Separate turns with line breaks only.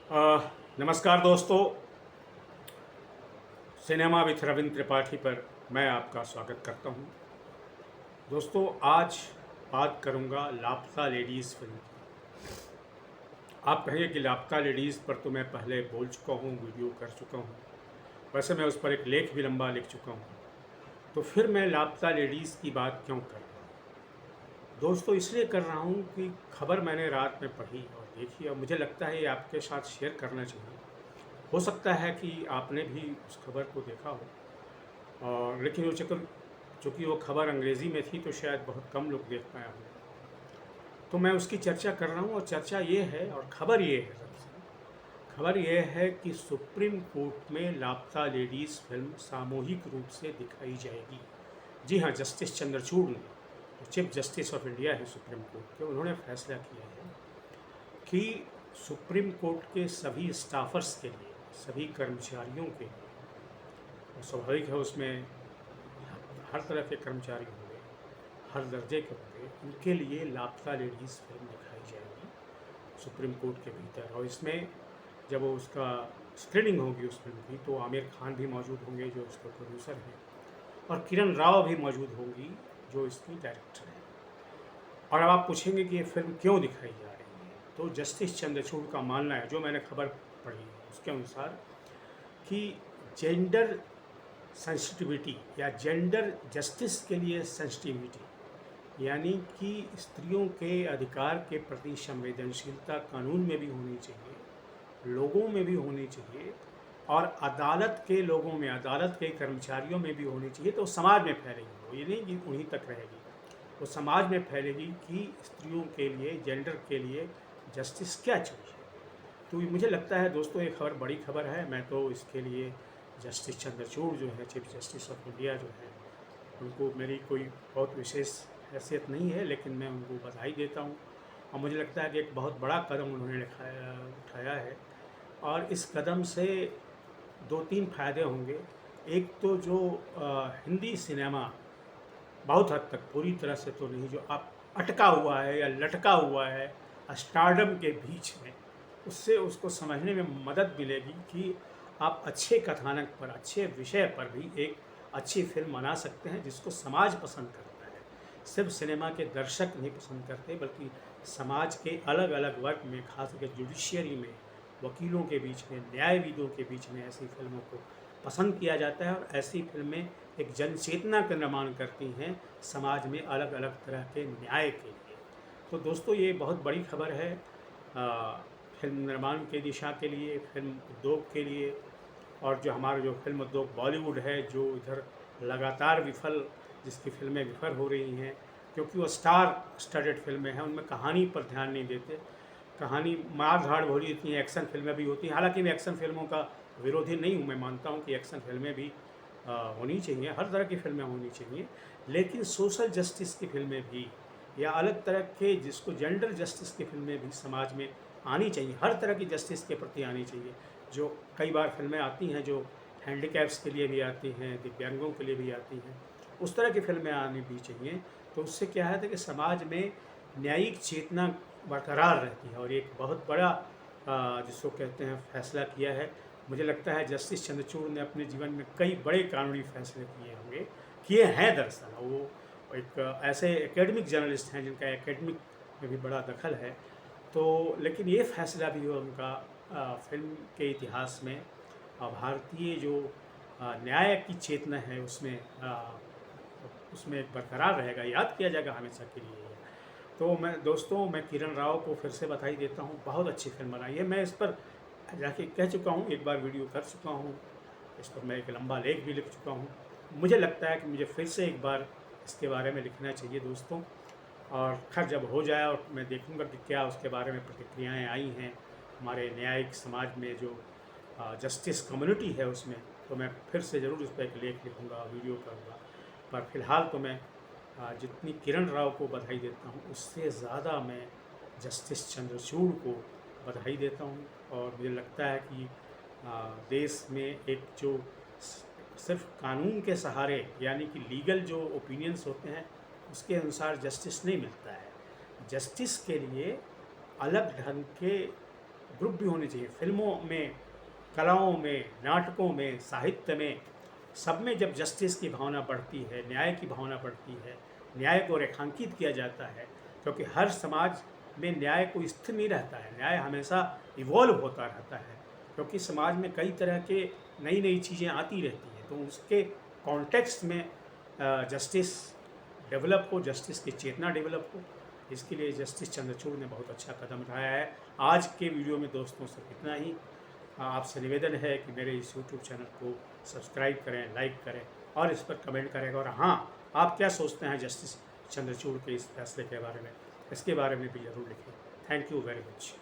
नमस्कार दोस्तों। Cinema with Ravindra Tripathi पर मैं आपका स्वागत करता हूं। दोस्तों, आज बात करूंगा लापता लेडीज़ फिल्म की। आप कहेंगे कि लापता लेडीज़ पर तो मैं पहले बोल चुका हूं, वीडियो कर चुका हूं। वैसे मैं उस पर एक लेख भी लंबा लिख चुका हूं। तो फिर मैं लापता लेडीज़ की बात क्यों कर रहा हूं? दोस्तों, इसलिए कर रहा हूं कि खबर मैंने रात में पढ़ी और देखी और मुझे लगता है ये आपके साथ शेयर करना चाहिए। हो सकता है कि आपने भी उस खबर को देखा हो, और लेकिन वो चूँकि वो खबर अंग्रेज़ी में थी तो शायद बहुत कम लोग देख पाया हो। तो मैं उसकी चर्चा कर रहा हूँ और चर्चा ये है और खबर ये है, दरअसल खबर ये है कि सुप्रीम कोर्ट में लापता लेडीज़ फिल्म सामूहिक रूप से दिखाई जाएगी। जी हाँ, जस्टिस चंद्रचूड़ ने, जो चीफ जस्टिस ऑफ इंडिया है सुप्रीम कोर्ट के, उन्होंने फैसला किया है कि सुप्रीम कोर्ट के सभी स्टाफर्स के लिए, सभी कर्मचारियों के लिए, और स्वाभाविक है उसमें हर तरह के कर्मचारी होंगे, हर दर्जे के होंगे, उनके लिए लापता लेडीज़ फिल्म दिखाई जाएगी सुप्रीम कोर्ट के भीतर। और इसमें जब वो उसका स्क्रीनिंग होगी उस फिल्म की, तो आमिर खान भी मौजूद होंगे जो उसके प्रोड्यूसर हैं, और किरण राव भी मौजूद होंगी जो इसकी डायरेक्टर हैं। और अब आप पूछेंगे कि ये फिल्म क्यों दिखाई जा रही है, तो जस्टिस चंद्रचूड़ का मानना है, जो मैंने खबर पढ़ी है उसके अनुसार, कि जेंडर सेंसिटिविटी या जेंडर जस्टिस के लिए सेंसिटिविटी, यानी कि स्त्रियों के अधिकार के प्रति संवेदनशीलता कानून में भी होनी चाहिए, लोगों में भी होनी चाहिए, और अदालत के लोगों में, अदालत के कर्मचारियों में भी होनी चाहिए। तो समाज में फैलेगी, वो ये नहीं कि उन्हीं तक रहेगी, वो समाज में फैलेगी कि स्त्रियों के लिए, जेंडर के लिए जस्टिस क्या चाहिए। तो मुझे लगता है दोस्तों, ये खबर बड़ी खबर है। मैं तो इसके लिए जस्टिस चंद्रचूड़ जो है, चीफ जस्टिस ऑफ इंडिया जो है, उनको मेरी कोई बहुत विशेष हैसियत नहीं है, लेकिन मैं उनको बधाई देता हूँ। और मुझे लगता है कि एक बहुत बड़ा कदम उन्होंने उठाया है, और इस कदम से दो तीन फायदे होंगे। एक तो जो हिंदी सिनेमा बहुत हद तक, पूरी तरह से तो नहीं, जो आप अटका हुआ है या लटका हुआ है स्टारडम के बीच में, उससे उसको समझने में मदद मिलेगी कि आप अच्छे कथानक पर, अच्छे विषय पर भी एक अच्छी फिल्म बना सकते हैं जिसको समाज पसंद करता है। सिर्फ सिनेमा के दर्शक नहीं पसंद करते, बल्कि समाज के अलग अलग वर्ग में, खासकर जुडिशियरी में, वकीलों के बीच में, न्यायविदों के बीच में ऐसी फिल्मों को पसंद किया जाता है। और ऐसी फिल्में एक जन चेतना का निर्माण करती हैं समाज में अलग अलग तरह के न्याय के लिए। तो दोस्तों, ये बहुत बड़ी खबर है फिल्म निर्माण की दिशा के लिए, फिल्म उद्योग के लिए। और जो हमारा जो फिल्म उद्योग बॉलीवुड है, जो इधर लगातार जिसकी फिल्में विफल हो रही हैं, क्योंकि वो स्टार स्टडेड फिल्में हैं, उनमें कहानी पर ध्यान नहीं देते। कहानी मार धाड़ भरी इतनी एक्शन फिल्में भी होती हैं। हालांकि मैं एक्शन फिल्मों का विरोधी नहीं हूँ, मैं मानता हूँ कि एक्शन फिल्में भी होनी चाहिए, हर तरह की फिल्में होनी चाहिए, लेकिन सोशल जस्टिस की फिल्में भी, या अलग तरह के जिसको जेंडर जस्टिस की फिल्में भी समाज में आनी चाहिए, हर तरह की जस्टिस के प्रति आनी चाहिए। जो कई बार फिल्में आती हैं जो हैंडीकैप्स के लिए भी आती हैं, दिव्यांगों के लिए भी आती हैं, उस तरह की फिल्में आनी भी चाहिए। तो उससे क्या है कि समाज में न्यायिक चेतना बरकरार रहती है। और एक बहुत बड़ा जिसको कहते हैं फैसला किया है। मुझे लगता है जस्टिस चंद्रचूड़ ने अपने जीवन में कई बड़े कानूनी फैसले किए हैं दरअसल। वो एक ऐसे एकेडमिक जर्नलिस्ट हैं जिनका एकेडमिक में भी बड़ा दखल है। तो लेकिन ये फैसला भी हुआ उनका फिल्म के इतिहास में, भारतीय जो न्याय की चेतना है उसमें बरकरार रहेगा, याद किया जाएगा हमेशा के लिए। तो मैं किरण राव को फिर से बधाई देता हूँ, बहुत अच्छी फिल्म बनाई है। मैं इस पर जाके कह चुका हूँ, एक बार वीडियो कर चुका हूँ, इस पर मैं एक लंबा लेख भी लिख चुका हूँ। मुझे लगता है कि मुझे फिर से एक बार इसके बारे में लिखना चाहिए दोस्तों। और खैर, जब हो जाए और मैं देखूँगा कि क्या उसके बारे में प्रतिक्रियाएँ आई हैं हमारे न्यायिक समाज में, जो जस्टिस कम्युनिटी है उसमें, तो मैं फिर से ज़रूर इस पर एक लेख लिखूँगा, वीडियो करूँगा। पर फिलहाल तो मैं जितनी किरण राव को बधाई देता हूँ, उससे ज़्यादा मैं जस्टिस चंद्रचूड़ को बधाई देता हूँ। और मुझे लगता है कि देश में एक जो सिर्फ कानून के सहारे, यानी कि लीगल जो ओपिनियंस होते हैं, उसके अनुसार जस्टिस नहीं मिलता है। जस्टिस के लिए अलग ढंग के ग्रुप भी होने चाहिए। फिल्मों में, कलाओं में, नाटकों में, साहित्य में, सब में जब जस्टिस की भावना बढ़ती है, न्याय की भावना बढ़ती है, न्याय को रेखांकित किया जाता है, क्योंकि हर समाज में न्याय कोई स्थिर नहीं रहता है, न्याय हमेशा इवॉल्व होता रहता है, क्योंकि समाज में कई तरह के नई नई चीज़ें आती रहती हैं। तो उसके कॉन्टेक्स्ट में जस्टिस डेवलप हो, जस्टिस की चेतना डेवलप हो, इसके लिए जस्टिस चंद्रचूड़ ने बहुत अच्छा कदम उठाया है। आज के वीडियो में दोस्तों सिर्फ इतना ही। आपसे निवेदन है कि मेरे इस यूट्यूब चैनल को सब्सक्राइब करें, लाइक करें और इस पर कमेंट करें। और हाँ, आप क्या सोचते हैं जस्टिस चंद्रचूड़ के इस फैसले के बारे में, इसके बारे में भी ज़रूर लिखें। Thank you very much.